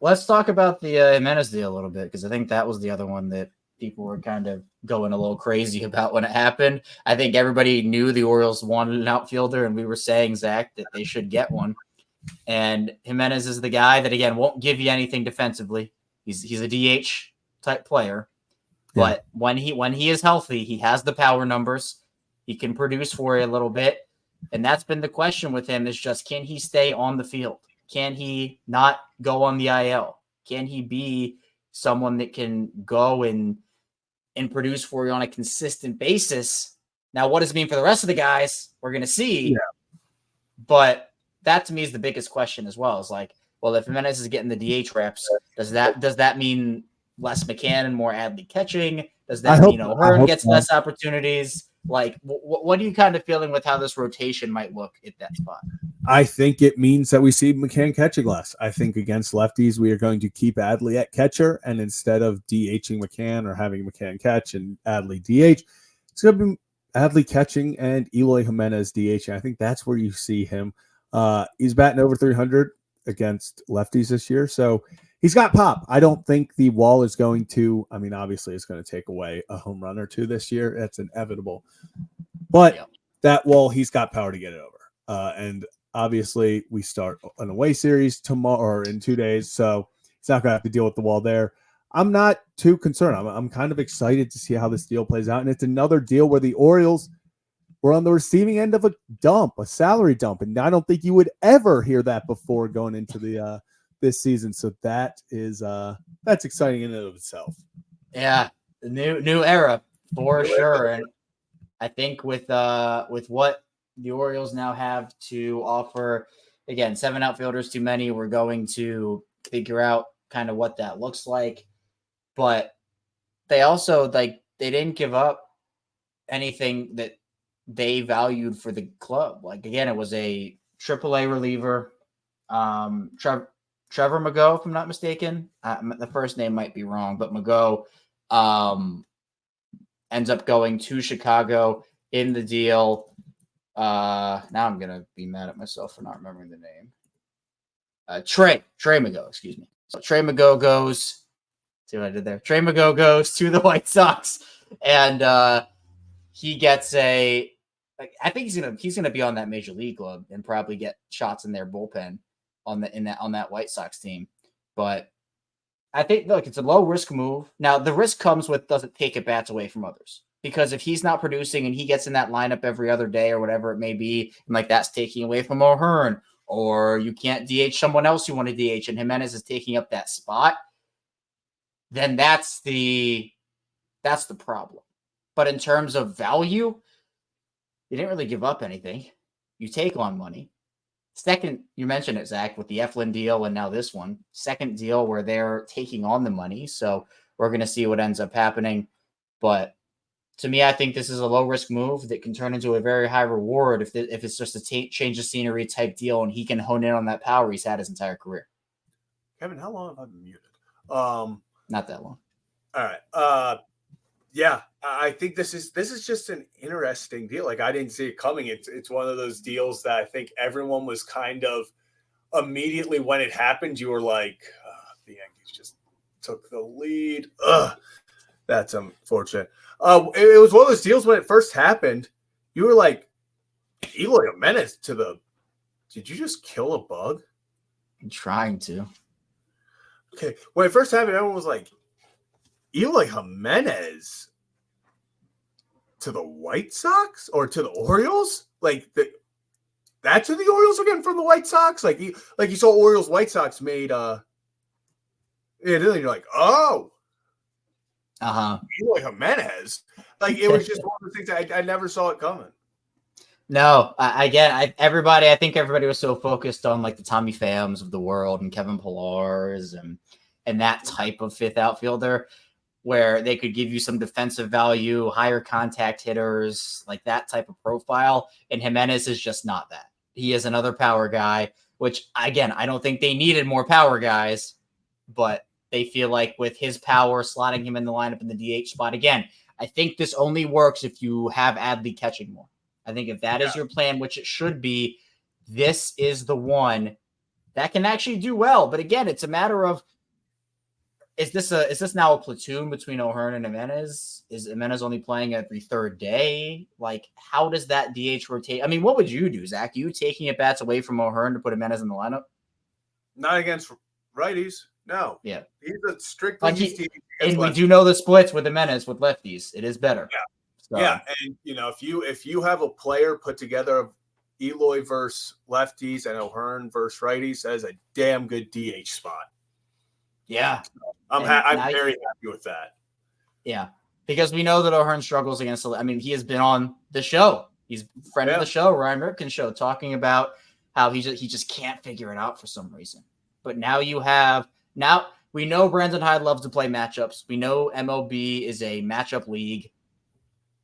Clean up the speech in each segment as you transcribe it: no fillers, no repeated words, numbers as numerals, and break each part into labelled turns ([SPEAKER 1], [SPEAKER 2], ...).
[SPEAKER 1] let's talk about the Jimenez deal a little bit, because I think that was the other one that people were kind of going a little crazy about when it happened. I think everybody knew the Orioles wanted an outfielder, and we were saying, Zach, that they should get one. And Jimenez is the guy that, again, won't give you anything defensively. He's a DH type player. But when he is healthy, he has the power numbers. He can produce for you a little bit. And that's been the question with him, is just, can he stay on the field? Can he not go on the IL? Can he be someone that can go and produce for you on a consistent basis? Now, what does it mean for the rest of the guys? We're going to see. Yeah. But that to me is the biggest question as well. Is like, well, if Jimenez is getting the DH reps, does that mean less McCann and more Adley catching? Does that mean O'Hearn gets less opportunities? Like, what are you kind of feeling with how this rotation might look at that spot?
[SPEAKER 2] I think it means that we see McCann catching less. I think against lefties, we are going to keep Adley at catcher, and instead of DHing McCann or having McCann catch and Adley DH, it's going to be Adley catching and Eloy Jimenez DHing. I think that's where you see him. He's batting over 300 against lefties this year, so he's got pop. I don't think the wall is going to, I mean, obviously it's going to take away a home run or two this year. That's inevitable. But that wall, he's got power to get it over. And obviously we start an away series tomorrow or in 2 days, so he's not going to have to deal with the wall there. I'm not too concerned. I'm kind of excited to see how this deal plays out. And it's another deal where the Orioles were on the receiving end of a dump, a salary dump. And I don't think you would ever hear that before going into the this season. So that is that's exciting in and of itself.
[SPEAKER 1] Yeah, the new era for sure. And I think with what the Orioles now have to offer, again, 7 outfielders too many. We're going to figure out kind of what that looks like. But they also, they didn't give up anything that they valued for the club. Like, again, it was a AAA reliever. Trevor Mago, if I'm not mistaken. The first name might be wrong, but Mago ends up going to Chicago in the deal. Now I'm going to be mad at myself for not remembering the name. Trey Mago, excuse me. So Trey Mago goes, see what I did there? Trey Mago goes to the White Sox, and he gets I think he's gonna be on that major league club and probably get shots in their bullpen on that White Sox team. But I think, look, it's a low risk move. Now the risk comes with, doesn't take at bats away from others, because if he's not producing and he gets in that lineup every other day or whatever it may be, and like that's taking away from O'Hearn, or you can't DH someone else you want to DH and Jimenez is taking up that spot, then that's the problem. But in terms of value, you didn't really give up anything. You take on money. Second, you mentioned it, Zach, with the Eflin deal and now this one. Second deal where they're taking on the money. So we're going to see what ends up happening. But to me, I think this is a low-risk move that can turn into a very high reward if it's just a change of scenery type deal and he can hone in on that power he's had his entire career.
[SPEAKER 2] Kevin, how long have I been muted?
[SPEAKER 1] Not that long.
[SPEAKER 2] All right. Yeah, I think this is just an interesting deal. Like, I didn't see it coming. It's one of those deals that I think everyone was kind of immediately when it happened, you were like, the Yankees just took the lead. That's unfortunate. It was one of those deals when it first happened. You were like, Eloy Jimenez did you just kill a bug?
[SPEAKER 1] I'm trying to.
[SPEAKER 2] Okay. When it first happened, everyone was like, Eloy Jimenez to the White Sox or to the Orioles? Like, that's who the Orioles are getting from the White Sox? Like you saw Orioles White Sox made and then you're like, oh. Eloy Jimenez. Like, it was just one of the things I never saw it coming.
[SPEAKER 1] No, I think everybody was so focused on like the Tommy Phams of the world and Kevin Pillar's and that type of fifth outfielder, where they could give you some defensive value, higher contact hitters, like that type of profile. And Jimenez is just not that. He is another power guy, which, again, I don't think they needed more power guys, but they feel like with his power, slotting him in the lineup in the DH spot, again, I think this only works if you have Adley catching more. I think if that is your plan, which it should be, this is the one that can actually do well. But again, it's a matter of, is this now a platoon between O'Hearn and Jimenez? Is Jimenez only playing every third day? Like, how does that DH rotate? I mean, what would you do, Zach? You taking at bats away from O'Hearn to put Jimenez in the lineup?
[SPEAKER 3] Not against righties. No.
[SPEAKER 1] Yeah.
[SPEAKER 3] He's a strictly
[SPEAKER 1] and we do know the splits with Jimenez with lefties. It is better.
[SPEAKER 3] Yeah.
[SPEAKER 1] So.
[SPEAKER 3] Yeah. And if you have a player put together of Eloy versus lefties and O'Hearn versus righties, that is a damn good DH spot.
[SPEAKER 1] Yeah.
[SPEAKER 3] I'm very happy with that.
[SPEAKER 1] Yeah. Because we know that O'Hearn struggles against, I mean, he has been on the show. He's a friend of the show, Ryan Ripken's show, talking about how he just can't figure it out for some reason. But now we know Brandon Hyde loves to play matchups. We know MLB is a matchup league.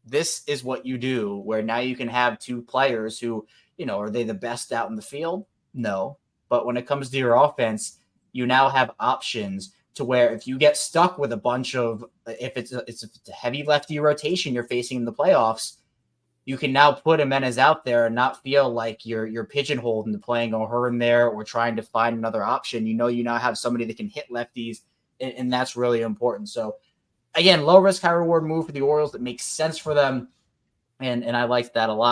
[SPEAKER 1] This is what you do, where now you can have two players who, are they the best out in the field? No. But when it comes to your offense, you now have options to where if you get stuck with a bunch of, if it's a heavy lefty rotation you're facing in the playoffs, you can now put Jimenez out there and not feel like you're pigeonholed into playing O'Hearn there or trying to find another option. You now have somebody that can hit lefties, and that's really important. So, again, low risk, high reward move for the Orioles that makes sense for them, and I liked that a lot.